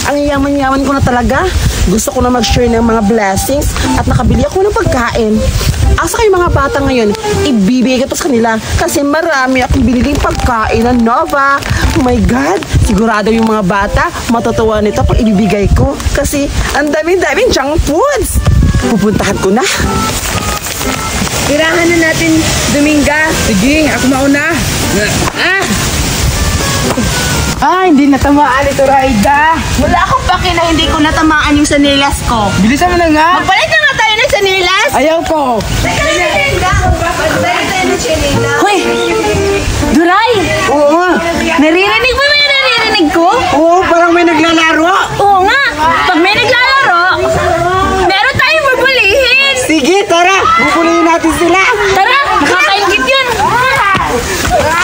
Ang yaman-yaman ko na talaga. Gusto ko na mag-share ng mga blessings at nakabili ako ng pagkain. Asa kayo mga bata ngayon? Ibibigay ko to sa kanila kasi marami akong biniling pagkain na Nova. Oh my God! Sigurado yung mga bata matutuwa nito pag ibibigay ko kasi ang daming junk foods. Pupuntahan ko na. Tirahan na natin, Dominga. Sige, ako mauna. Hindi natamaan ito, Raida. Wala akong paki na hindi ko natamaan yung sanilas ko. Bilisan mo na nga. Magpalit na nga tayo ng sanilas. Ayaw ko. Hoy! Duray! Oo nga. Naririnig mo yung naririnig ko? Oo, parang may naglalaro. Oo nga! Pag may naglalaro, meron tayong bubulihin! Sige, tara. Bubulihin natin sila. Tara! Nakakaingit yun!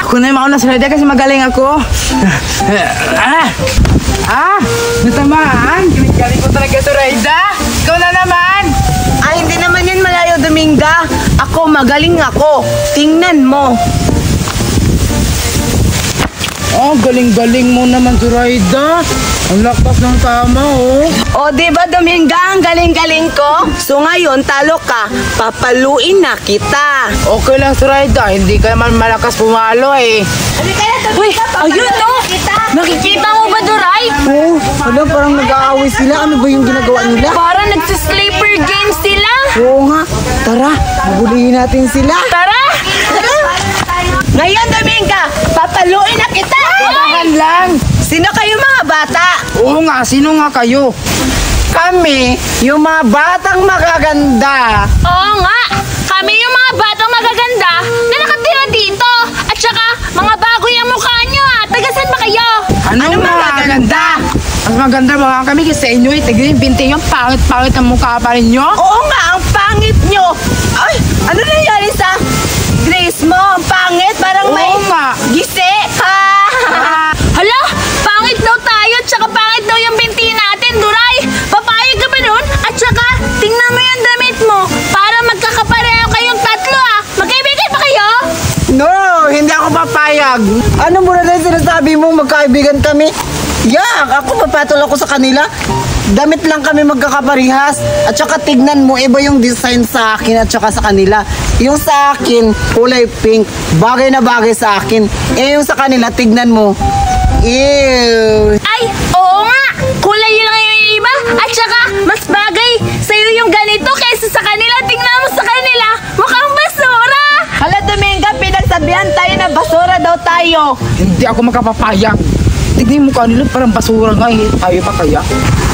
Ako na yung mauna sa Raida kasi magaling ako. Natamaan. Galing ko talaga ito, Raida. Ikaw na naman. Ay, hindi naman yan malayo, Dominga. Ako, magaling ako. Tingnan mo. Galing-galing mo naman si Raida. Ang lakas ng tama, oh. O, diba, Dominga, ang galing-galing ko? So, ngayon, talo ka. Papaluin na kita. Okay lang si Raida. Hindi ka naman malakas pumalo, eh. Uy! Ayun, no! Nakikita mo ba, Duray? Oo, parang nag-aaway sila. Ano ba yung ginagawa nila? Parang nagsisleeper game sila! Oo nga. Tara, bubulihin natin sila. Tara! Ngayon, Dominga, papaluin na kita. Tahan lang. Sino kayo mga bata? Oo nga, sino nga kayo? Kami, yung mga batang magaganda. Oo nga! Kami yung mga batang magaganda na nakatira dito! At saka, mga bago yung mukha nyo Tagasan ba kayo? Anong magaganda? Mas maganda ba kami kasi sa inyo? Tignan yung binti nyo, pangit-pangit ang mukha pa rin nyo. Oo nga, ang pangit nyo. Ay, ano nangyari sa Grace mo? Ang pangit, parang may nga. gisi. Ha? Hala, pangit daw tayo at saka pangit daw yung binti natin, Duray. Papayag ka ba nun? At saka, tingnan mo yung damit mo para magkakapareho kayong tatlo Magkaibigan ba kayo? No, hindi ako papayag. Ano mo na sinasabi mo magkaibigan kami? Yak, ako papatol ako sa kanila. Damit lang kami magkakaparihas. At saka tignan mo, iba yung design sa akin at saka sa kanila. Yung sa akin, kulay pink. Bagay na bagay sa akin. Yung sa kanila, tignan mo. Ew. Ay, oo nga. Kulay yun lang yung iba. At saka, mas bagay sa'yo yung ganito kaysa sa kanila. Tingnan mo sa kanila. Mukhang basura. Hala, Dominga, pinagsabihan tayo na basura daw tayo. Hindi ako makapapayag. Tignan mo kanila, parang basura nga eh. Tayo pa kaya?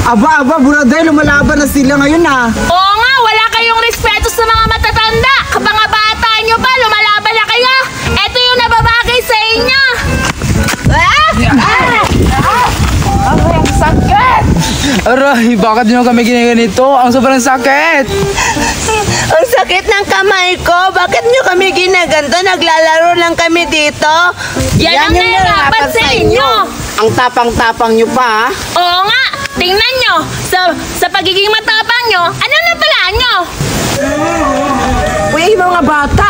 Aba, buraday, lumalaban na sila ngayon Oo nga, wala kayong respeto sa mga matatanda. Kapag nga bata nyo pa, lumalaban na kayo. Ito yung nababagay sa inyo. Ang sakit! Aray, bakit nyo kami ginaganito? Ang sobrang sakit! Ang sakit ng kamay ko. Bakit nyo kami ginaganto? Naglalaro lang kami dito. Yan ang narapat sa inyo. Ang tapang-tapang nyo pa, Oo nga, tingnan nyo. Sa pagiging matapang nyo, ano na pala nyo? Uy, yung mga bata.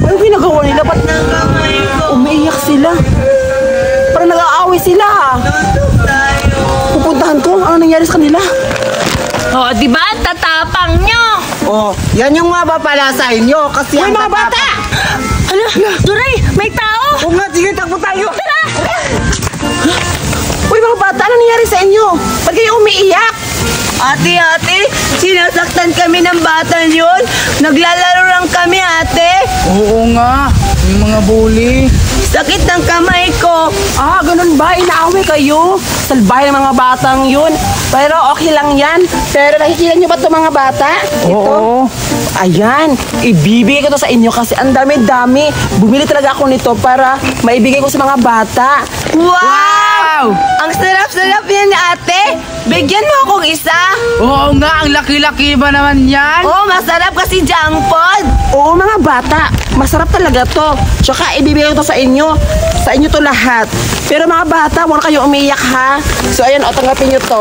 Ano ginagawa nila? Ba't umiiyak sila? Parang nag-aaway sila. Pupuntahan ko. Ano nangyari sa kanila? Oo, diba? Tatapang nyo. oh, yan yung mapapala sa inyo kasi Uy, ang mga bata! Ano? Duray, may tao. Oo nga, sige, takbo tayo! Uy, mga bata, ano nangyari sa inyo? Ba't kayo umiiyak? Ate, sinasaktan kami ng bata yun. Naglalaro lang kami, ate. Oo nga, yung mga bully. Sakit ng kamay ko. Ganun ba? Inaaway kayo? Salbahe ng mga batang yun. Pero okay lang yan. Pero nakikita nyo ba ito mga bata? Oo. Ayan, ibibigay ko to sa inyo kasi ang dami-dami. Bumili talaga ako nito para maibigay ko sa mga bata. Wow! Ang sarap-sarap yan, ate. Bigyan mo akong isa. Oo nga, ang laki-laki ba naman yan? Oh, masarap kasi junk food. Oo, mga bata. Masarap talaga to. Tsaka ibibigay ko to sa inyo. Sa inyo to lahat. Pero mga bata, huwag kayo umiyak ha. So ayan, tanggapin nyo to.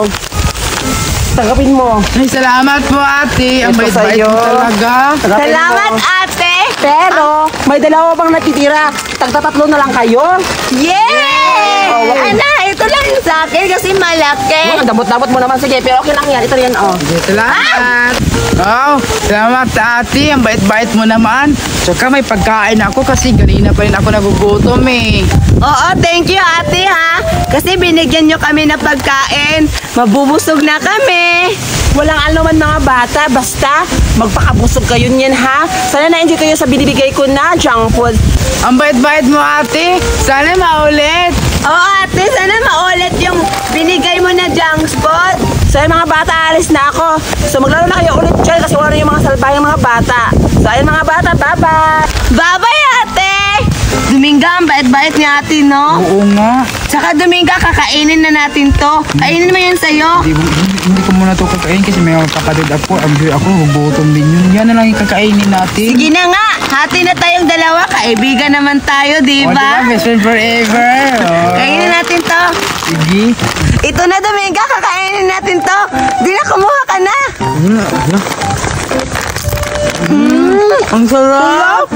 Tanggapin mo. Ay, salamat po ate. Ang Ito bait-bait sa'yo. mo talaga. Tanggapin Salamat, mo. ate. Pero, may dalawa pang natitira. Tagtatatlo na lang kayo. Yay! Oh, Ana, ito lang sa akin kasi malaki. Ang damot-damot mo naman. Sige, pero okay lang yan. Ito yan, oh. Salamat. Oh, salamat ate. Ang bait-bait mo naman. Tsaka may pagkain ako kasi kanina pa rin ako nagugutom eh. Oo, thank you ate ha. Kasi binigyan nyo kami ng pagkain. Mabubusog na kami. Walang anuman mga bata, basta magpakabusog kayo niyan ha. Sana na-enjoy kayo sa binibigay ko na junk food. Ang bait-bait mo ate. Sana maulit. Oo ate, sana maulit yung binigay mo na junk food. So ayun mga bata, alis na ako. So maglaro na kayo ulit dyan kasi wala na yung mga salbayang mga bata. So ayun mga bata, bye-bye! Bye-bye ate! Dominga, ang bait-bait ni ate, no? Oo nga. Tsaka Dominga, kakainin na natin to. Kainin mo yan sa'yo. Hindi ko muna ito kakain kasi may mga kapatid ako. Ako nagugutom din yun. Yan na lang yung kakainin natin. Sige na nga, hati na tayong dalawa. Kaibigan naman tayo, di O, ba? diba? Best friend forever. Oh. Kainin natin to. Sige. Ito na, Dominga, kakainin natin to. Di na, kumuha ka na. Ang sarap.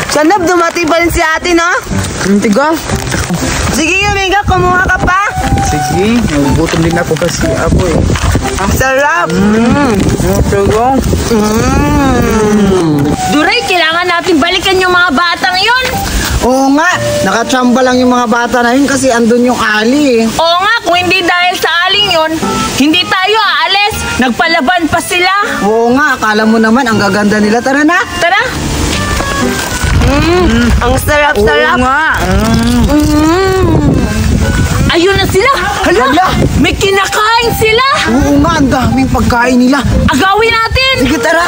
Sana dumating pa rin si ate, no? Ang tigas. Sige, Dominga, kumuha ka pa. Sige. Nagugutom din ako kasi ako eh. Ang sarap. Duray, kailangan natin balikan yung mga batang yun. Oo nga, nakachamba lang yung mga bata na yun kasi andun yung Ali eh. Oo nga, kung hindi dahil sa aling yun, hindi tayo aalis. Nagpalaban pa sila. Oo nga, akala mo naman ang gaganda nila. Tara na! Tara. Ang sarap-sarap. nga. Ayun na sila. Hala, may kinakain sila. Oo nga, ang daming pagkain nila. Agawin natin. Sige, tara!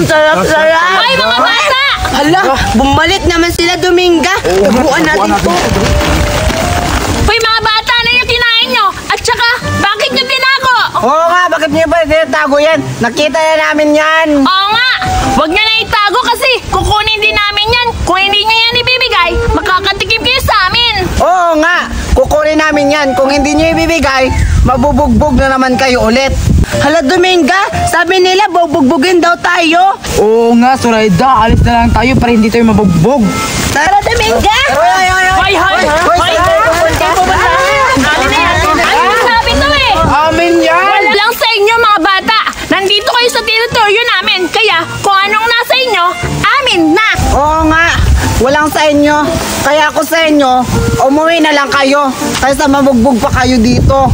Sarap-sarap. Ay, mga bata. Hala, bumalik naman sila, Dominga. Ubuan natin to. Hoy, mga bata, ano yung kinain nyo? At saka, bakit nyo tinago? Oo nga, bakit niyo ba tinatago yan? Nakita na namin yan. Oo nga, wag nyo na itago kasi kukunin din namin yan. Kung hindi nyo yan ibibigay, makakatikim kayo sa amin. Oo nga, kukunin namin yan. Kung hindi niyo ibibigay, mabubugbog na naman kayo ulit. Hala, Dominga, sabi nila bubugbugin daw tayo. Oo nga, Zoraida. Alis na lang tayo para hindi tayo mabugbog. Tara, Dominga! Hoy! Amin na yan. Ay, sabi to eh. Amin yan. Wala lang sa inyo, mga bata. Nandito kayo sa teritoryo namin. Kaya, kung anong nasa inyo, amin na. Oo nga, walang sa inyo. Kaya ako sa inyo, umuwi na lang kayo. Kaysa mabugbog pa kayo dito.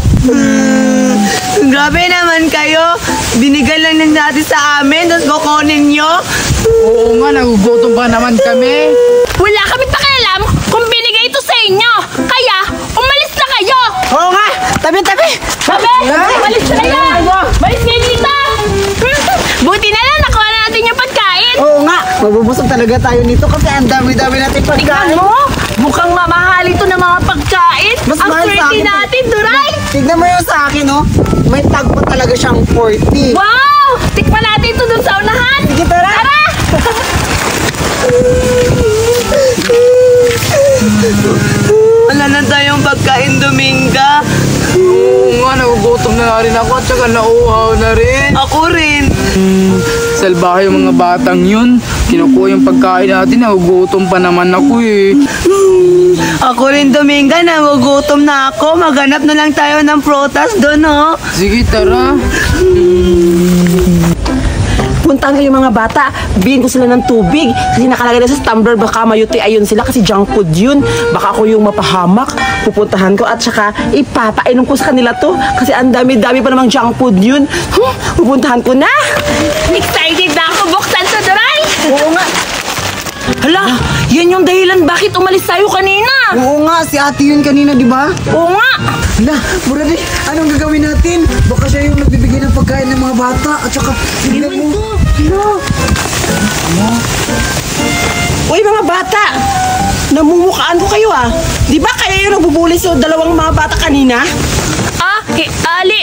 Grabe naman kayo. Binigay lang din natin sa amin, tapos kukunin nyo. Oo nga, nagugutom pa naman kami. Wala kami pakialam kung binigay ito sa inyo. Kaya, umalis na kayo. Oo nga, tabi-tabi. Sabi, umalis na kayo. Umalis kayo dito. Buti na lang, nakuha na natin yung pagkain. Oo nga, mabubusog talaga tayo nito kasi ang dami-dami natin Tingnan pagkain. mo, mukhang mamahal ito ng mga pagkain. Mas Ang mahal sa swerte akin. natin, Duray. Tignan mo yung sa akin, oh. May tag pa talaga siyang 40. Wow! Tikman natin ito dun sa unahan. Sige, tara. Tara! Wala na tayong pagkain, Dominga. Oo nga, nagugutom na rin ako at saka nauuhaw na rin. Ako rin. Salbahe yung mga batang yun. Kinukuha yung pagkain natin, nagugutom pa naman ako eh. Ako rin, Dominga. Nagugutom na ako. Maghanap na lang tayo ng prutas doon, oh. Sige, tara. Puntahan kayo mga bata, bigyan ko sila ng tubig kasi nakalagay na sa tumbler, baka mayuti ayun sila kasi junk food yun. Baka ako yung mapahamak, pupuntahan ko at saka ipapainom ko sa kanila to kasi ang dami-dami pa namang junk food yun. Pupuntahan ko na. Excited na ako. Buksan to, Duray. Oo nga. Hala, yan yung dahilan bakit umalis tayo kanina. Oo nga, si ate yun kanina, di ba? Oo nga. Hala, Murali, anong gagawin natin? Baka siya yung nagbibigay ng pagkain ng mga bata at saka, tignan mo. Uy mga bata, namumukaan ko kayo ah. Di ba kayo yung nagbubulis yung dalawang mga bata kanina? Ali,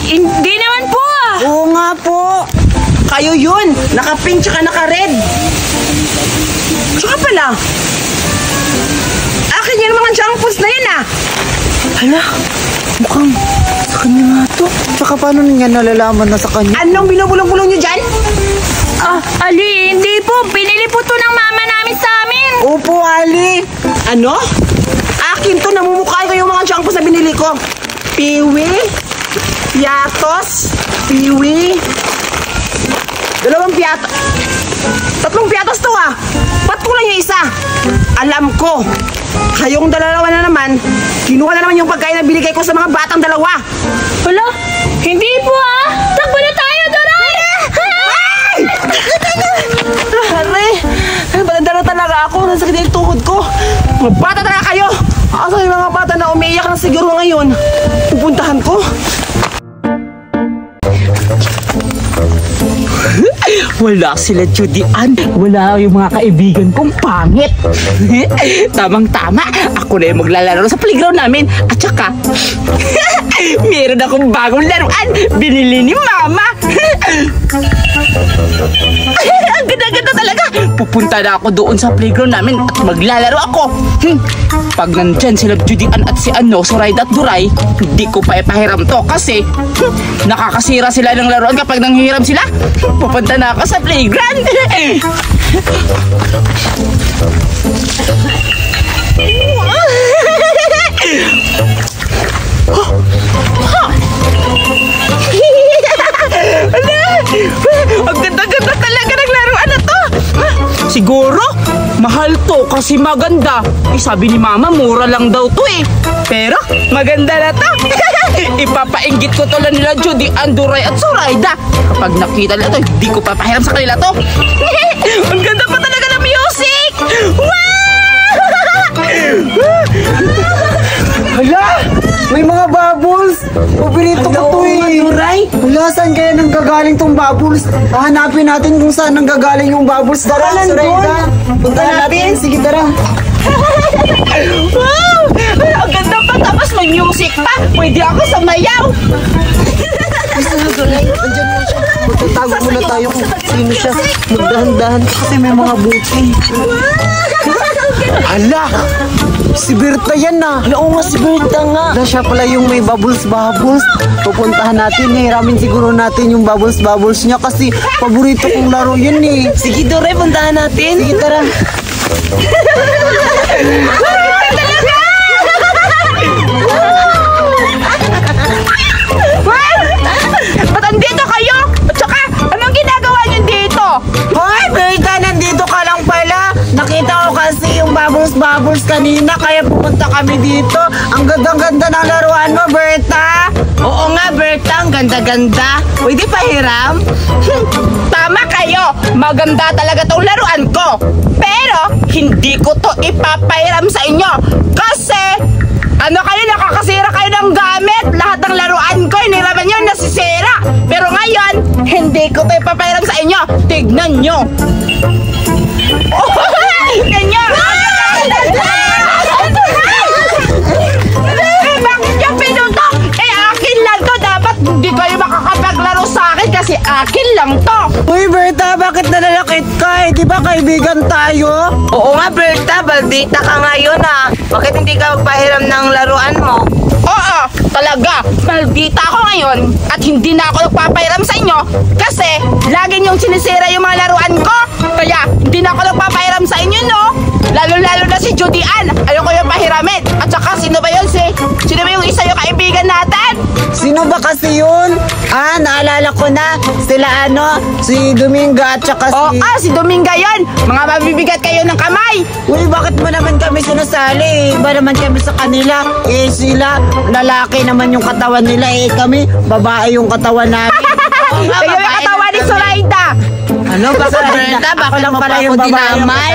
hindi naman po ah. Oo nga po. Kayo yun, naka-pink tsaka naka-red. Tsaka pala, akin yan mga junk foods na yun ah. Hala, mukhang sa kanya nga to. Tsaka paano niya nalalaman na sa kanya? Anong binubulong-bulong nyo dyan? Ali, hindi po. Pinili po to ng mama namin sa amin. Opo, Ali. Ano? Akin to na binili ko? Piwi, piatos, piwi, 2 piatos. 3 piatos to ah. Ba't kulang yung isa? Alam ko, kayong dalawa na naman, kinuha na naman yung pagkain na binigay ko sa mga batang dalawa. Hala, hindi po ah. Takbo na tayo, Duray! Aray, badandara talaga ako. Nasakit yung tuhod ko. Mga bata talaga kayo. Asa yung mga bata na umiiyak na siguro ngayon? Pupuntahan ko. Wala sila, Judy Ann. Wala yung mga kaibigan kong pangit. Tamang-tama. Ako na yung maglalaro sa playground namin. At saka, meron akong bagong laruan. Binili ni Mama. Ang ganda-ganda talaga. Pupunta na ako doon sa playground namin at maglalaro ako. Pag nandyan sila Judy Ann at si Zoraida at Duray, hindi ko pa ipahiram to kasi nakakasira sila ng laruan kapag nanghihiram sila. Pupunta na ako sa playground. Ang ganda-ganda talaga ng laruan na to. Siguro, mahal to kasi maganda. Sabi ni Mama, mura lang daw to eh. Pero, maganda na to. Ipapainggit ko to lang nila Judy Ann, Duray at Zoraida. Kapag nakita nila to, hindi ko papahiram sa kanila to. Ang ganda pa talaga ng music. Wow! Hala! May mga bubbles! Paborito ko to eh! Hala, saan kaya nanggagaling tong bubbles? Hahanapin natin kung saan nanggagaling yung bubbles. Tara, Zoraida! Punta natin! Sige, tara! Wow! Ang ganda pa, tapos may music pa. Pwede ako sumayaw. Andiyan mo siya. Magtatago muna tayo kung sino siya. Magdahan-dahan kasi may mga buti. Hala! Si Berta yan na. Oo nga, si Berta nga. Hala, siya pala yung may bubbles-bubbles. Pupuntahan natin eh. Hiramin siguro natin yung bubbles-bubbles niya kasi paborito kong laro yun eh. Sige, Dore, puntahan natin. Sige, tara. Ba't andito kayo? At saka, anong ginagawa niyo dito? Hoy, Berta, nandito ka lang pala. Nakita ko kasi yung bubbles-bubbles kanina kaya pupunta kami dito. Ang ganda-ganda ng laruan mo, Berta. Oo nga, Berta, ang ganda-ganda. Pwede pahiram? Tama kayo. Maganda talaga tong laruan ko. Pero, hindi ko to ipapahiram sa inyo. Kasi, nakakasira kayo ng gamit. Lahat ng laruan ko, iniraman nyo, nasisira. Pero ngayon, hindi ko to ipapahiram sa inyo. Tignan nyo. Ganyan. Bakit yung pinutok? Akin lang to. Dapat hindi kayo makakapaglaro sa akin kasi akin lang to. Uy, Berta, bakit nalalakit ka? Di ba kaibigan tayo? Oo nga, Berta, baldita ka ngayon ah. Bakit hindi ka magpahiram ng laruan mo? Oo, talaga. Maldita ako ngayon at hindi na ako nagpapahiram sa inyo kasi lagi niyong sinisira yung mga laruan ko. Kaya hindi na ako nagpapahiram sa inyo, no? Lalo-lalo na si Judy Ann. Ayoko yung pahiramin. At saka, sino ba yun Sino ba yung isa yung kaibigan natin? Sino ba kasi yun? Naalala ko na. Sila si Dominga at saka Si Dominga yun. Mga mabibigat kayo ng kamay. Uy, bakit mo naman kami sinasali? Iba naman kami sa kanila. Sila, lalaki naman yung katawan nila. Kami, babae yung katawan namin. Kayo yung katawan ni Zoraida. Baka Berta, baka lang pala yung dinamay.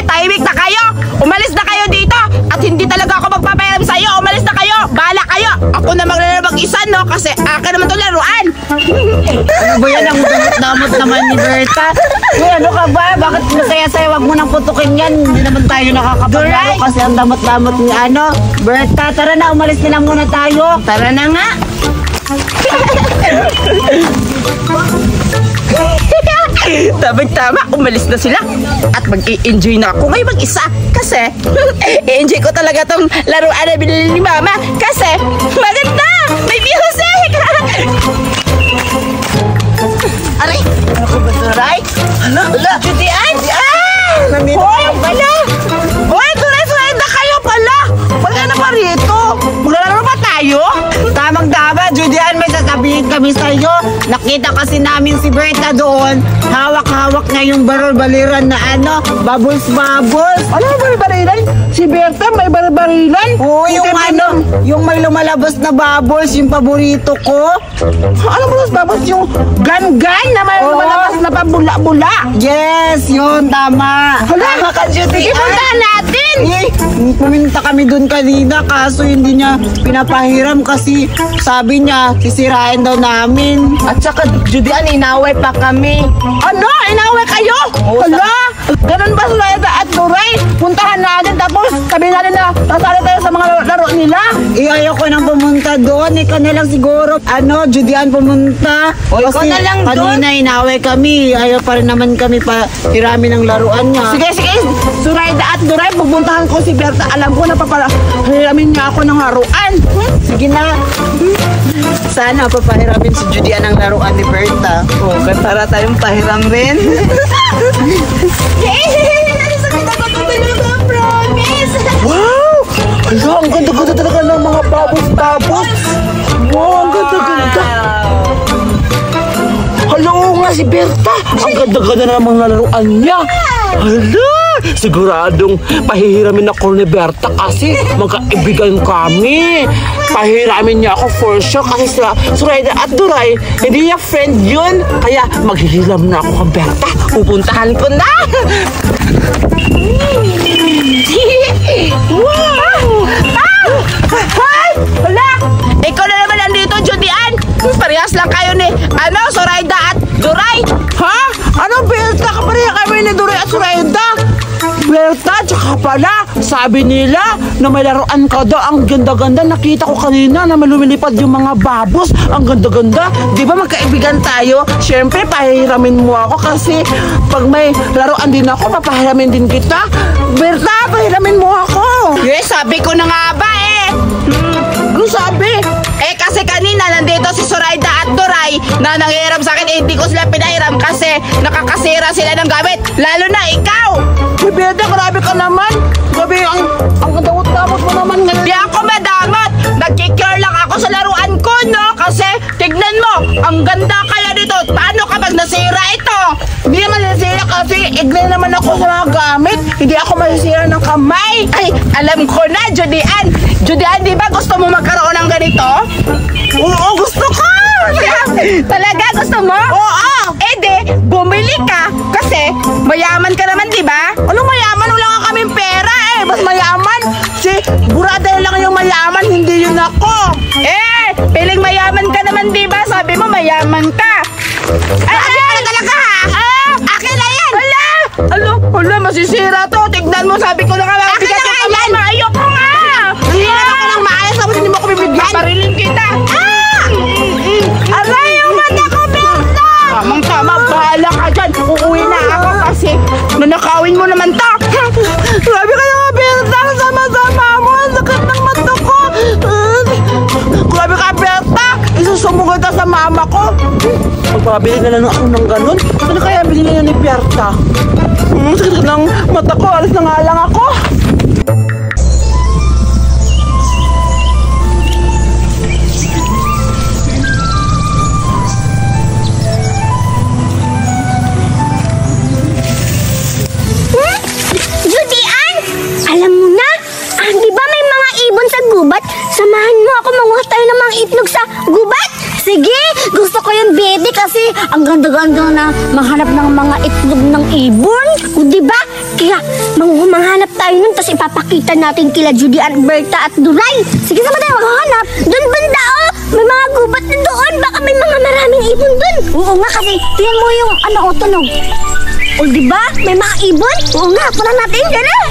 Tahimik na kayo. Umalis na kayo dito. At hindi talaga ako magpapahiram sa iyo. Umalis na kayo. Bahala kayo. Ako na maglalaro mag-isa, no? Kasi akin naman itong laruan. Ano ba yan? Ang damot naman ni Berta. Uy, ano ka ba? Bakit masaya-saya? Wag mo nang putukin yan. Hindi naman tayo nakakapaglaro kasi ang damot-damot ni Berta, tara na. Umalis na lang muna tayo. Tara na nga. Tama, umalis na sila. At mag-i-enjoy na ako ngayon mag-isa. Kasi, i-enjoy ko talaga tong laruan na binili ni Mama. Kasi, maganda! May music! Aray, ano ko ba, Duray? Hala, Judy Ann! Nandito Hoy, pala! Hoy, Zoraida kayo pala! Wala na pa rito! kami sa'yo. Nakita kasi namin si Berta doon. Hawak-hawak nga yung barol-baliran na ano, bubbles-bubbles. Ano may barilan? Si Berta may barilan? Oo, yung ano, yung may lumalabas na bubbles, yung paborito ko. Ano ba babas yung gan-gan na may Oo. lumalabas na pabula-bula? Yes, yun, tama. Tama ka, Judy. Ipuntahan natin! Eh, pumunta kami dun kanina kaso hindi niya pinapahiram kasi sabi niya sisirain daw namin. At saka, Judy, inaway pa kami. Ano? Inaway kayo? Hala? Ganun ba Sulaida at Duray? Puntahan natin tapos sabihin natin na nasali tayo sa mga laro nila? Eh, ayoko nang pumunta doon. Ikaw na lang siguro. Ano, Judian pumunta. O, ikaw na lang doon. kanina inaway kami. Ayaw pa rin naman kami pa hiramin ng laruan niya. Sige, sige. Sulaida at Duray, pupuntahan ko si Berta. Alam ko na papahiramin niya ako ng laruan. Sige na. Sana papahiramin si Judian ang laruan ni Berta. Oh, para tayong pahiram rin. Wow! Hala, ang ganda-ganda talaga ng mga babos-babos. Wow, ang ganda-ganda. Hala, oo nga si Berta. Ang ganda-ganda ng mga laruan niya. Hala, siguradong pahihiramin ako ni Berta kasi magkaibigan kami. Pahihiramin niya ako for sure kasi sila Sulaida at Duray, hindi niya friend yun. Kaya maghihiram na ako kay Berta. Pupuntahan ko na. Wow! Hi! Hala! Ikaw na naman nandito, Judian! Parehas lang kayo ni, Suraida at Duray! Ha? Ano, Berta? Kapareha kami ni Duray at Suraida? Berta, tsaka pala, sabi nila na may laruan ka daw. Ang ganda-ganda. Nakita ko kanina na may lumilipad yung mga babos. Ang ganda-ganda. Di ba magkaibigan tayo? Siyempre, pahihiramin mo ako kasi pag may laruan din ako, papahiramin din kita. Berta, pahiramin mo ako. Yes, sabi ko na nga ba eh. Ano sabi? Eh kasi kanina nandito si Suraida at Duray na nanghiram sa akin, hindi ko sila pinahiram kasi nakakasira sila ng gamit. Lalo na ikaw. Uy, Berta, grabe ka naman. Grabe, ang kadamot-damot mo naman ngayon. Di ako madamot. Nagkikure lang ako sa laruan ko, no? Kasi tignan mo, ang ganda kaya dito. Paano kapag nasira ito? Hindi naman nasira kasi ignay naman ako sa mga gamit. Hindi ako masisira ng kamay. Ay, alam ko na, Judian. Judian, di ba gusto mo magkaroon ng ganito? Oo, gusto ko. Talaga, gusto mo? Oo. Eh di, bumili ka. Kasi mayaman ka naman, di ba? Ano mayaman? Wala nga kaming pera eh. Mas mayaman. Si Burada lang yung mayaman, hindi yun ako. Eh, piling mayaman ka naman, di ba? Sabi mo mayaman ka. Ay, akin na talaga ha? Akin na yan. Hala, masisira to. Tignan mo, sabi ko na nga. Akin na nga yan. Ayoko nga. Hihirap ako ng maayos, tapos hindi mo ako bibigyan. Paparilin kita. Aray, yung mata ko, Berta! Tamang-tama, bahala ka dyan. Uuwi na ako kasi nanakawin mo naman to. Grabe ka naman, Berta. Sama-sama mo. Ang sakit ng mata ko. Grabe ka, Berta. Isusumugod ka sa mama ko. Magpapabili na lang ako ng ganun. Ano kaya bilhin na ni Berta? Sakit ng mata ko. Alis na nga lang ako. Judian! Alam mo na, di ba may mga ibon sa gubat? Samahan mo ako manguha tayo ng mga itlog sa gubat. Sige, gusto ko yung baby kasi ang ganda-ganda na manghanap ng mga itlog ng ibon. O diba? Kaya manghanap tayo nun tapos ipapakita natin kila Judian, Berta at Duray. Sige, sama tayo maghahanap. Doon banda oh! May mga gubat na doon. Baka may mga maraming ibon doon. Oo nga kasi, tingnan mo yung tunog. O diba? May mga ibon? Oo nga, pala natin dyan ah!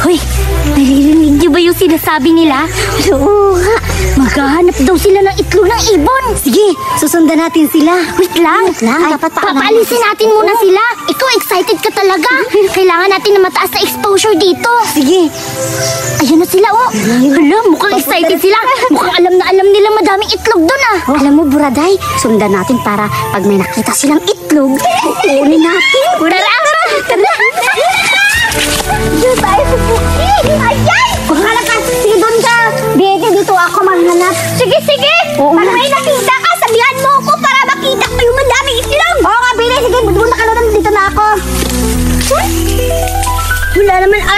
Hoy, naririnig niyo ba yung sinasabi nila? Oo nga, maghahanap daw sila ng itlog ng ibon. Sige, susundan natin sila. Wait lang. Ay, papaalisin natin muna sila. Ikaw, excited ka talaga. Kailangan natin na mataas na exposure dito. Sige. Ayan na sila, oh. Hala, mukhang excited sila. Mukhang alam na alam nila madaming itlog doon, ah. Alam mo, Buraday, sundan natin para pag may nakita silang itlog, kukunin natin. Tara! Tara! Diyan tayo sa bukid! Ayan! Maghanap ka! Sige doon ka! Bete, dito ako maghanap. Sige, sige! Para may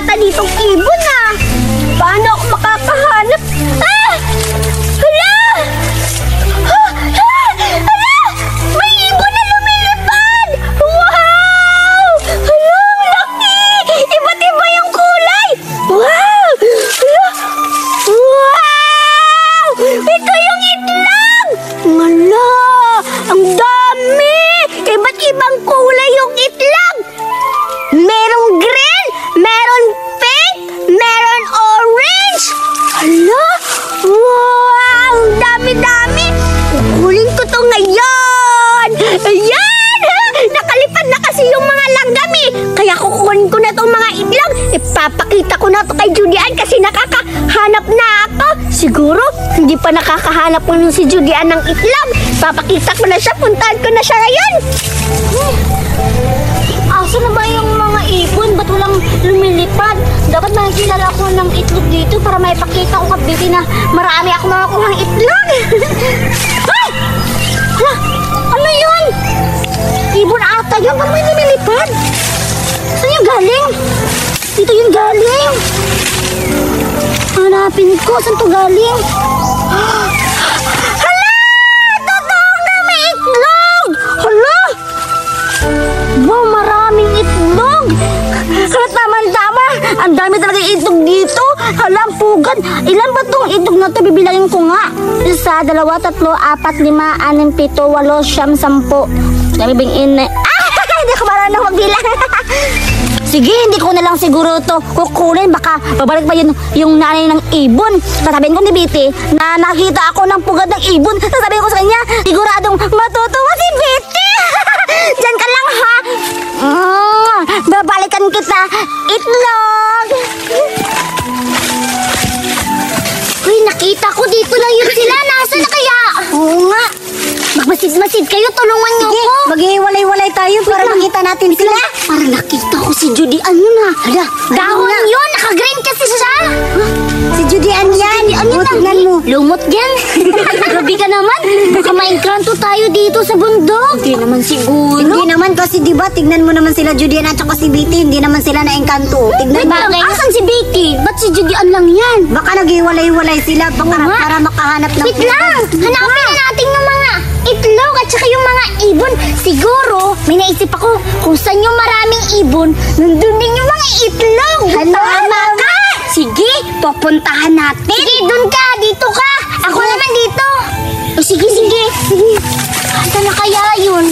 ata ditong ibon ah. Paano ako makakahanap? Ah! Hala! Hala! May ibon na lumilipad! Wow! Hala, ang laki! Iba't iba yung kulay! Wow! Hala! Wow! Ito yung itlog! Hala! Ang dami! Iba't ibang kulay yung itlog! Merong green, meron pink, meron orange. Hala! Wow! Ang dami-dami! Kukulin ko to ngayon! Ayan! Nakalipad na kasi yung mga langgam eh. Kaya kukunin ko na tong mga itlog. Ipapakita ko na to kay Judy Ann kasi nakakahanap na ako. Siguro, hindi pa nakakahanap ko nung si Judy Ann ng itlog. Papakita ko na siya, puntahan ko na siya ngayon. Asa na ba yung mga ibon? Ba't walang lumilipad? Dapat makikilala ko ng itlog dito para may pakita ko kabiti na marami ako makakuha ng itlog. Ay! Hala! Ano yun? Ibon ata yun. Ba't may lumilipad? Saan yung galing? Dito yung galing. Hanapin ko. Saan to galing? Hala! Totoo na may itlog! Hala! Wow, maraming itlog! Kaya tama-tama, ang dami talaga itlog dito. Halang pugad. Ilan ba itong itlog na ito? Bibilangin ko nga. 1, 2, 3, 4, 5, 6, 7, 8, 9, 10. Dami bing ina. Hindi ako marunong magbilang. Sige, hindi ko na lang siguro ito kukunin. Baka babalik pa yung nanay ng ibon. Sasabihin ko ni Betty na nakita ako ng pugad ng ibon. Sasabihin ko sa kanya, siguradong matutuwa si Betty. Diyan ka lang ha. Babalikan kita. Itlog. Uy, nakita ko dito na yun sila. Nasaan na kaya? Oo nga. Magmasid-masid kayo. Tulungan niyo ko. Maghiwalay-walay tayo para makita natin sila. Parang nakita ko si Judy Ann yun ha. Hala, Dahon yun. Naka-green kasi siya. si Judy Ann yan. Tignan mo. Lumot yan. Grabe ka naman. Baka ma-engkanto tayo dito sa bundok. Hindi naman siguro. Hindi naman kasi diba, tignan mo naman sila Judy Ann at saka si Betty, hindi naman sila na-engkanto. Tignan mo. Asan si Betty? Ba't si Judy Ann lang yan? Baka naghiwalay-walay sila para makahanap ng Wait lang! Hanapin na natin yung mga itlog at saka yung mga ibon. Siguro, may naisip ako kung saan yung maraming ibon, nandun din yung mga itlog. Tama ka! Sige, pupuntahan natin. Sige, dun ka, dito ka. Ako naman dito. O sige. Saan na kaya yun?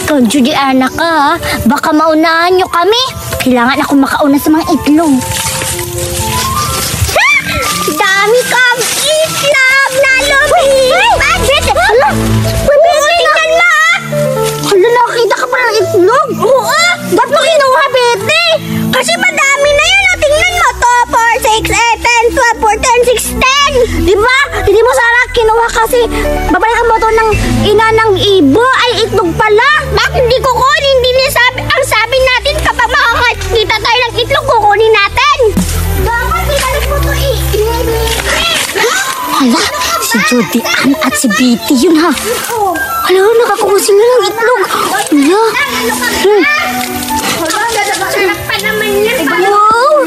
Kung Judy Ann ka, baka maunahan nyo kami. Kailangan ako makauna sa mga itlog. Dami kang itlog na lumilipad! Hala! Tingnan mo ah! Hala, nakakita ka pa ng itlog? Oo! Ba't mo kinuha, Betty? Kasi madami na yan. Tingnan mo. 2, 4, 6, 8, 10, 12, 14, 16. Diba? Hindi mo sana kinuha kasi babalikan mo to ng ina ng ibo. Ay, itlog pala. Bakit hindi kukunin? Hindi niya sabi. Ang sabi natin kapag makakita tayo ng itlog, kukunin natin. Dapat ibalik mo to Hala, si Judy Ann at si Betty yun ha. Hala, nakakuha sila ng itlog. Hala. Wow.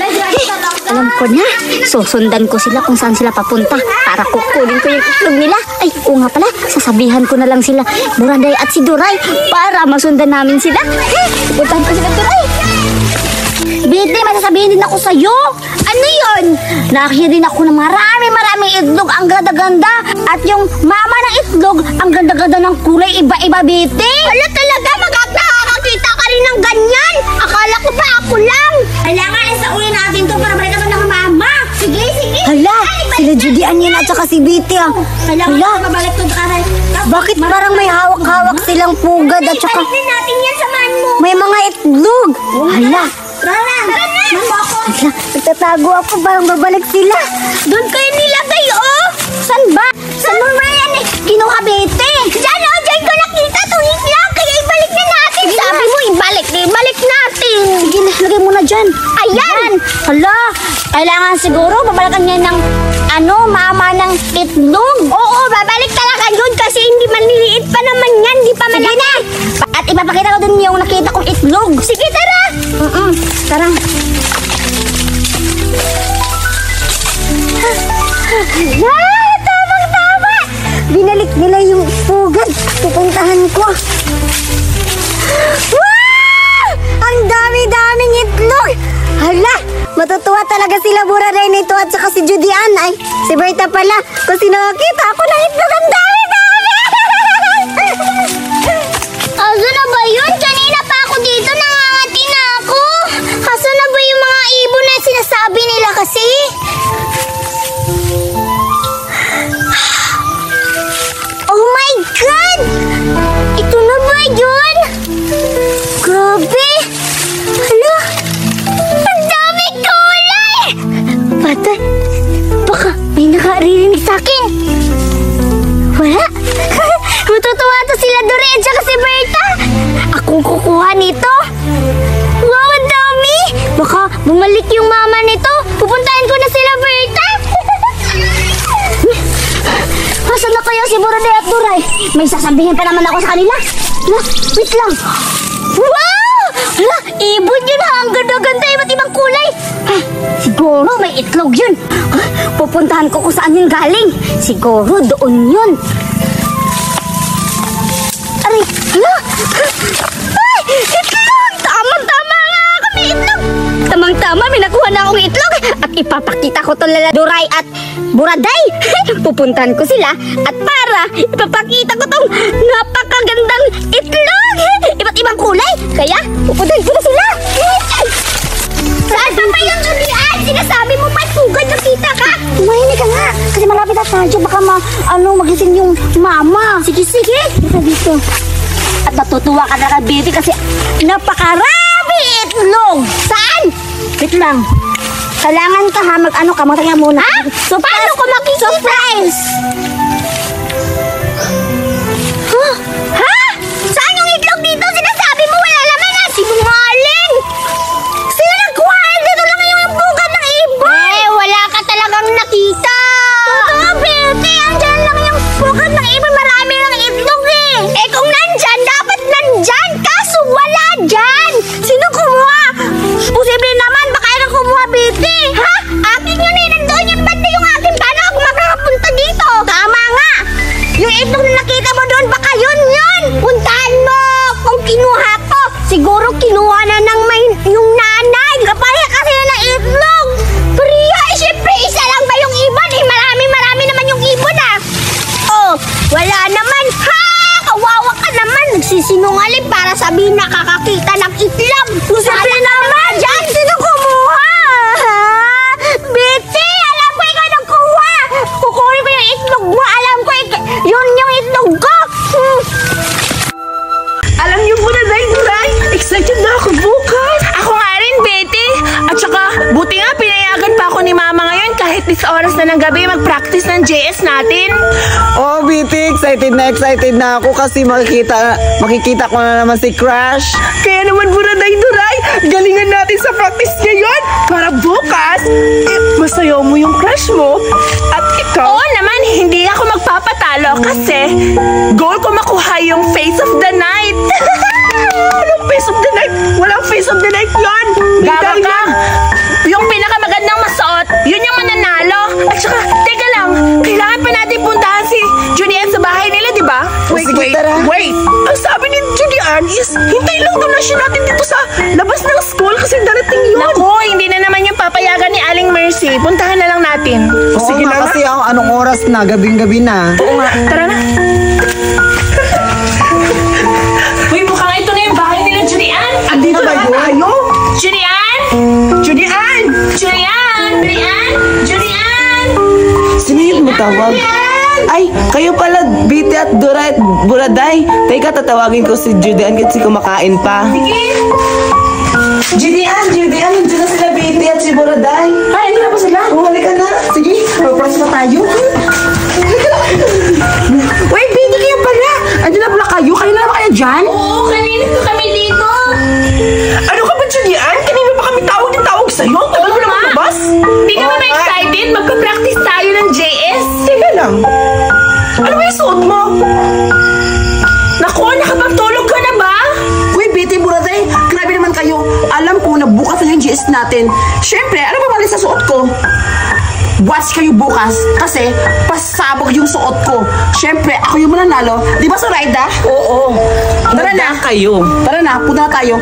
Alam ko na. Susundan ko sila kung saan sila papunta para kukunin ko yung itlog nila. Ay, oo nga pala. Sasabihan ko na lang sila, Buraday at si Duray, para masundan namin sila. Puntahan ko sila, Duray. Betty, masasabihin din ako sa'yo. Ano yun? Nakakita din ako ng maraming itlog. Ang ganda-ganda. At yung mama ng itlog, ang ganda-ganda ng kulay. Iba-iba, Betty. Wala talaga. Nakakita ka rin ng ganyan. Akala ko pa ako lang. Kailangan sa uli natin to para balikan to ng mama. Sige. Hala, sila Judy Ann yan at saka si Betty ah. Kailangan mabalik to para. Bakit parang may hawak-hawak silang pugad at saka Balik din natin yan sa man mo. may mga itlog? Hala, Tara na. hala, nagtatago ako, parang babalik sila. Doon kayo nilagay, oh! Saan ba? Saan mo ba yan eh? Kinuha, Betty! Diyan, oh! Diyan ko nakita itong itlog! Kaya ibalik na natin! Sabi mo, ibalik natin! Sige na, lagay mo na dyan. Ayan! Hala! Kailangan siguro babalikan niya ng mama ng itlog. Oo, babalik talaga yun kasi hindi maliliit pa naman yan. Hindi pa malaki. At At ipapakita ko din yung nakita kong itlog. Sige, tara! Tara. Tamang-tama! Binalik nila yung pugad. Pupuntahan ko. Wow! Ang dami-daming itlog! Hala! Matutuwa talaga sila Buraday nito at saka si Judy Ann. Ay, si Berta pala. Kasi nakakita ako ng itlog. Ang dami-dami! Asa na ba yun? Kanina pa ako dito, nangangati na ako. Asa na ba yung mga ibon na sinasabi nila kasi? Oh my God! Ito na ba yun? Grabe! Hala! Ang daming kulay! Patay! Baka may nakaririnig sa akin. Wala! Matutuwa to sila Dore at saka si Berta. Akong kukuha nito. Wow, ang dami! Baka bumalik yung mama nito. Pupuntahan ko na sila Berta. Asan na kaya si Buraday at Duray? May sasabihin pa naman ako sa kanila. Wait lang. Wow! Hala, ibon yun ha. Ang ganda-ganda, iba't ibang kulay. Siguro may itlog yun. Pupuntahan ko kung saan yun galing. Siguro doon yun. Aray, hala! Ay, itlog! Tamang-tama nga kami itlog. Tamang-tama, may nakuha na akong itlog. At ipapakita ko to lala Duray at Buraday. Pupuntahan ko sila at para ipapakita ko tong napakagandang itlog. Iba't ibang kulay. Kaya, pupuntahan ko na sila. Saan pa yung Julian? Sinasabi mo pa pugad nakita ka? Mahinig ka nga. Kasi malapit na tayo. Baka magising yung mama. Sige. Ito dito. At natutuwa ka na Betty kasi napakarami itlog. Saan? Wait lang. Kailangan ka ha. Magtaya muna. Ha? So, paano ko makikita? Surprise! Ha? Saan yung itlog dito? Sinasabi mo wala laman na. Sinungaling! Sino nagkuha? Dito lang yung bugad ng ibon. Wala ka talagang nakita. Totoo, Betty. Andyan lang yung bugad ng ibon. Marami lang itlog eh. Kung nandyan, dapat nandyan. Kaso wala dyan. Sino kumuha? Posible naman. Baka ikaw kumuha, Betty. Ha? Akin yun eh. Nandoon yung banda yung akin. Paano ako makakapunta dito? Tama nga. Yung itlog na nakita mo doon, baka yun. Puntahan mo kung kinuha ko. Siguro kinuha na ng yung nanay. Kapaya kasi na itlog. Priya, syempre isa lang ba yung ibon? Marami naman yung ibon ah. Oh, wala naman. Ha? Kawawa ka naman. Nagsisinungaling para sabihin nakakakita ng itlog. Sabi naman. Diyan, sino kumuha? Betty, alam ko ikaw nagkuha. Kukunin ko yung itlog mo. Alam ko yun yung itlog ko. Alam niyo po na Duray, excited na ako bukas. Ako nga rin, Betty. At saka, buti nga pinayagan pa ako ni Mama ngayon kahit 10 oras na ng gabi mag-practice ng JS natin. Oh, Biti, excited na ako kasi makikita ko na naman si Crush. Kaya naman Duray, galingan natin sa practice ngayon para bukas, masayaw mo yung crush mo. At ikaw? Oo naman, hindi ako magpapatalo kasi goal ko makuha yung face of the night. Anong face of the night? Walang face of the night yun. Gaga ka. Yung pinakamagandang masuot, yun yung mananalo. At saka, teka lang, kailangan pa natin puntahan si Julian sa bahay nila, di ba? Wait. Ang sabi ni Julian is, hintay lang daw na siya natin dito sa labas ng school kasi darating yun. Naku, hindi na naman yung papayagan ni Aling Mercy. Puntahan na lang natin. Oo nga, kasi anong oras na, gabing-gabi na. Oo nga, tara na. Uy, mukhang ito na yung bahay nila, Julian. Andito na tayo. Julian! Sino yung matawag? Ay, kayo pala, Biti at Duray at Buraday. Teka, tatawagin ko si Judian kasi kumakain pa. Judian, nandiyan na sila Biti at si Buraday. Ay, hindi na po sila. Humali ka na. Sige, magpras na tayo. Wait, Biti kayo pala. Andyan na pala kayo. Kayo na naman kayo dyan? Oo, kanina pa kami dito. Ano ka ba, Julian? Kanina pa kami tawag sa'yo. Ang tagal mo naman lumabas. Hindi ka ba excited? Magpa-practice tayo ng JS. Teka lang. Ano ba yung suot mo? Naku, nakapagtulog ka na ba? bukas na yung GS natin. Siyempre, ano ba mali sa suot ko? Watch kayo bukas kasi pasabog yung suot ko. Siyempre, ako yung mananalo. Di ba, Zoraida? Oo. Tara na. Kayo. Tara na, punta na tayo.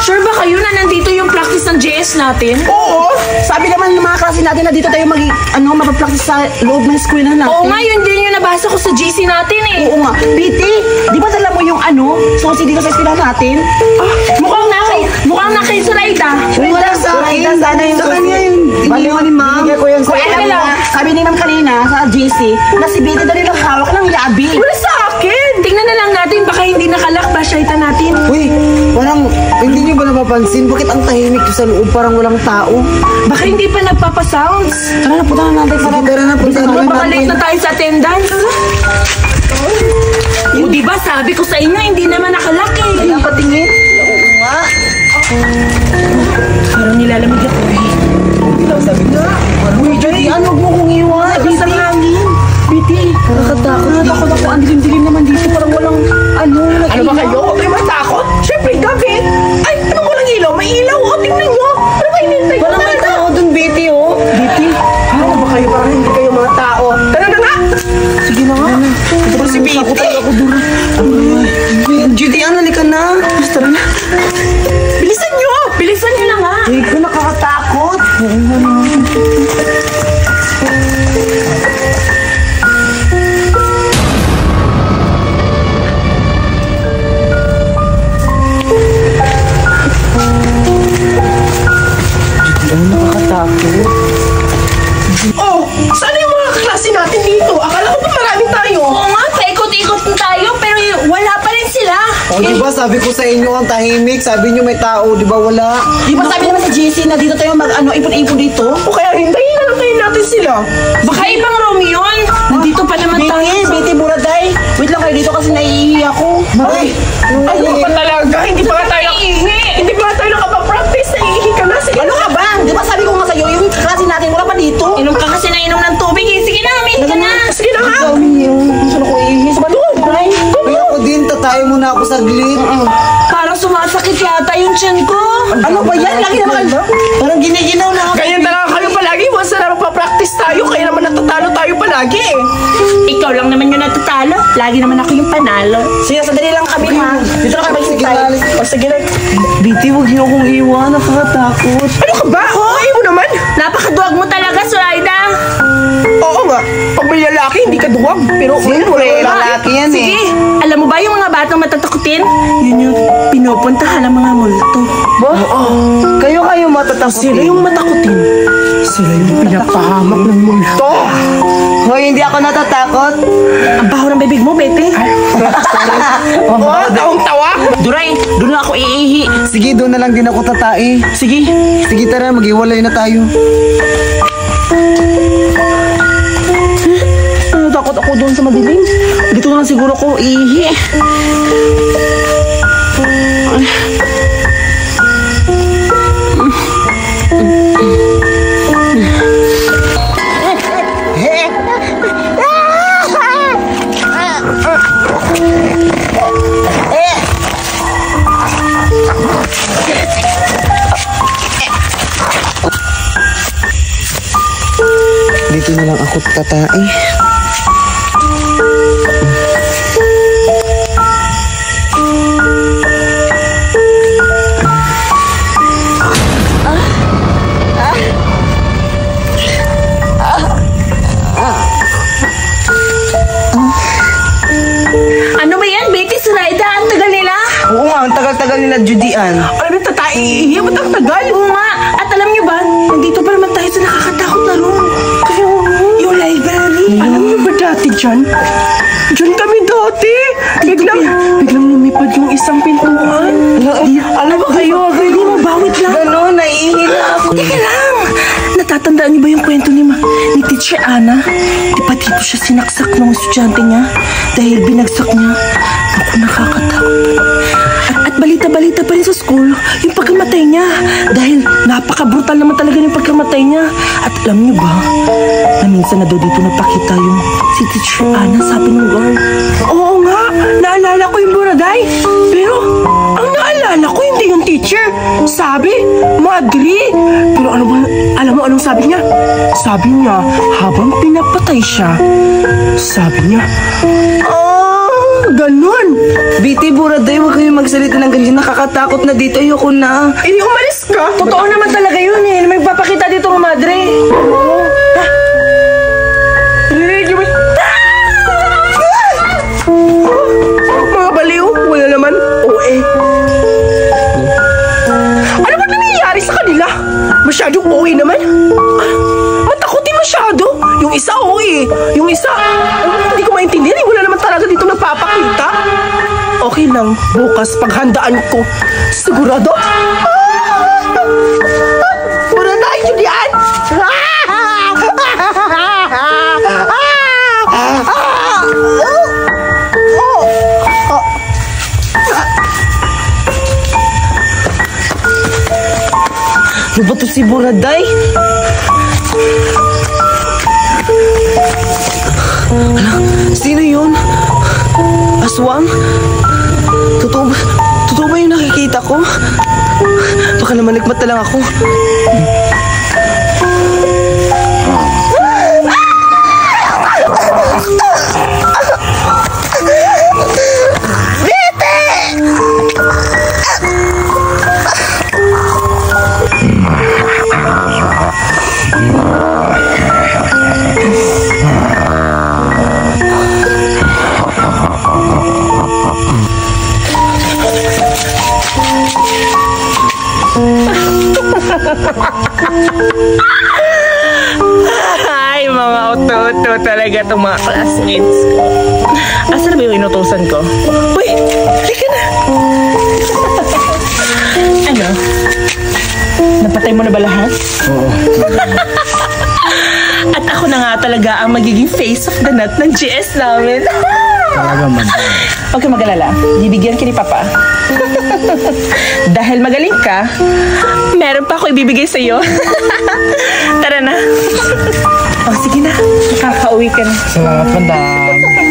Sure ba kayo na nandito yung practice ng JS natin? Oo. Sabi naman ng mga klase natin na dito tayo mag-practice sa loob ng school na natin. Oo nga, yun din yung nabasa ko sa GC natin eh. Oo nga. Piti, di ba dala mo yung susi dito sa eskwela natin? Mukhang na kay Zoraida. Wala sa akin. Sana yung Sa kanya yun. Baliw ni ma'am. Binigay ko yan sa Kung alam kanya. mo, sabi ni ma'am kanina sa GC, na si Piti dali lang hawak ng yabi. Wala sa akin. Tingnan na lang natin, baka hindi nakalak ba siya natin. Uy, hindi niyo ba napapansin? Bakit ang tahimik sa loob? Parang walang tao. Baka hindi pa nagpapasounds. Tara na, punta na natin. Tara na, punta na Baka late natin. na tayo sa attendance. O diba sabi ko sa inyo, hindi naman nakalak eh. Kaya patingin. Oo nga. Parang nilalamig ako eh. Uy, Julian, huwag mo kong iwan. Sa hangin. Piti, nakatakot ako. Ang dilim-dilim naman dito. Parang walang Ano ba kayo? Huwag kayo matakot. Siyempre, gabi. Ay, ano walang ilaw? May ilaw. O, tingnan nyo. Ano ba hinintay? Walang may tao dun, Betty, oh. Piti. Ano ba kayo? Parang hindi kayo mga tao. Tara na nga. Sige na nga. Ito ba si Betty? Judy, halika na. Tara na. Bilisan nyo. Bilisan nyo na nga. Hindi ko nakakatakot. Nakakatakot. Oh, sana yung mga klase natin dito. Akala ko pa maraming tayo. Oo nga, paikot-ikot na tayo, pero wala pa rin sila. O, di ba sabi ko sa inyo ang tahimik? Sabi niyo may tao, di ba wala? Di ba sabi naman sa GC na dito tayo ipon-ipon dito? O kaya hintayin na lang kayo natin sila. Baka ibang room yun. Nandito pa naman tayo. Biti, Buraday. Wait lang kayo dito kasi naiihi ako. Ay, Ano ba talaga? Hindi pa nga tayo nakapag-practice. Naiihi ka na. Sige Ano ka ba? Di ba sabi ko nga sa'yo, yung klase natin wala pa dito? Inom ka kasi na inom ng tubig eh. Sige na, amin ka na. Sige na nga. Gusto na ko iihi. Sa bato, Bray. Ay, ako din, tatayo muna ako saglit. Parang sumasakit yata yung tiyan ko. Ano ba yan? Lagi naman kayo. Parang giniginaw na ako. Ganyan talaga kayo palagi. Once na magpa-practice tayo, kaya naman natatalo tayo palagi eh. Ikaw lang naman yung natatalo. Lagi naman ako yung panalo. Sige, sandali lang kami ha. Dito na kami Sige, maghintay. alis. O sige na. Biti, huwag niyo akong iwan. Nakakatakot. Ano ka ba? Ay mo naman. Napakaduwag mo talaga, Zoraida. Oo nga. Pag may lalaki, hindi ka duwag. Pero Siyempre, lalaki yan eh. Sige, alam mo ba yung mga batang matatakutin? Yun yung pinupuntahan ng mga multo. Kayo matatakot. Sila yung matakutin. sila yung pinapahamak ng multo. Hoy, hindi ako natatakot. Ang baho ng bibig mo, Bete. Oh, tawang-tawa. Duray, doon na ako iihi. Sige, doon na lang din ako tatai. Sige. Sige, tara, mag-iwalay na tayo. Takot ako doon sa madilim. Dito na lang siguro ko iihi. Dito na lang ako tatai. Ano ba yan, Bete? Zoraida, ang tagal nila. Oo nga, ang tagal-tagal nila Judian. Alam mo, tatay, ba't ang tagal? Oo nga. At alam niyo ba, nandito pa naman tayo sa nakakatakot na room. Yung library. Alam mo ba dati dyan? Dyan kami dati. Biglang lumipad yung isang pintuan. Alam mo kayo, Hindi mo bawit lang. Ganon, naiihila ako. Teka lang! Natatandaan niyo ba yung kwento ni Teacher Ana? Di ba dito siya sinaksak ng estudyante niya? Dahil binagsak niya. Ako, nakakatakot. At balita-balita pa rin sa school yung pagkamatay niya. Dahil napaka-brutal naman talaga yung pagkamatay niya. At alam niyo ba, na minsan na daw dito napakita yung si Teacher Ana, sabi ng guard. Oo nga, naalala ko yung Buraday. Pero, ang naalala ko hindi yung teacher. Sabi, ma-agree. Pero alam mo anong sabi niya? Sabi niya, habang pinapatay siya, sabi niya, ganun. BT, Buraday, huwag kayo magsalita ng ganyan. Nakakatakot na dito. Ayoko na. Hindi umalis ka. Totoo naman talaga yun eh. May papakita dito ng madre. Mga baliw, wala naman. Ano ba nangyayari sa kanila? Masyadong OA naman. Matakotin masyado. Yung isa OA. Yung isa, hindi ko maintindihan. Wala naman talaga dito nagpapakita. Okay lang, bukas paghandaan ko. Sigurado? Wala na kayo diyan. Ano ba to si Buraday? Sino yun? Aswang? Totoo ba yung nakikita ko? Baka naman nagmata lang ako. Ay, mga uto-uto talaga itong mga classmates ko. Asa na ba yung inutusan ko? Uy, halika na. Ano? Napatay mo na ba lahat? Oo. At ako na nga talaga ang magiging face of the nut ng GS namin. Talaga man. Huwag kang mag-alala. Bibigyan ka ni Papa. Dahil magaling ka, meron pa ako ibibigay sa'yo. Tara na. Oh, sige na. Kakauwi ka na. Salamat, madam.